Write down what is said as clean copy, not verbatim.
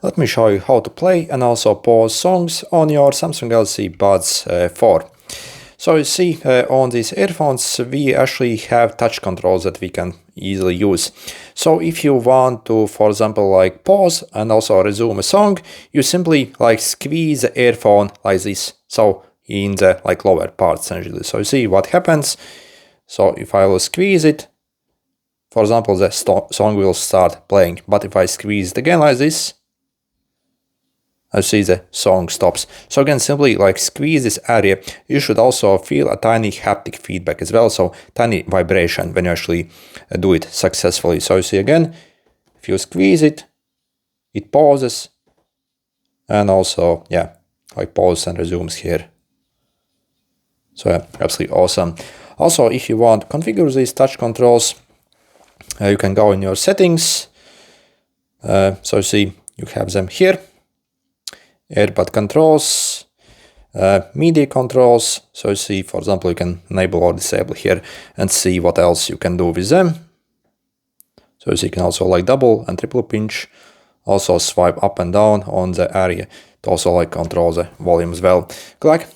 Let me show you how to play and also pause songs on your Samsung Galaxy Buds 4. So you see on these earphones we actually have touch controls that we can easily use. So if you want to, for example, like pause and also resume a song, you simply like squeeze the earphone like this. So in the like lower part essentially. So you see what happens. So if I will squeeze it, for example, the song will start playing. But if I squeeze it again like this, I see the song stops. So again, simply like squeeze this area. You should also feel a tiny haptic feedback as well. So tiny vibration when you actually do it successfully. So you see again, if you squeeze it, it pauses. And also, yeah, like pause and resumes here. So yeah, absolutely awesome. Also, if you want to configure these touch controls, you can go in your settings. So you see, you have them here. Earbud controls, media controls. So you see, for example, you can enable or disable here and see what else you can do with them. So you can also like double and triple pinch, also swipe up and down on the area to also like control the volume as well. Good luck.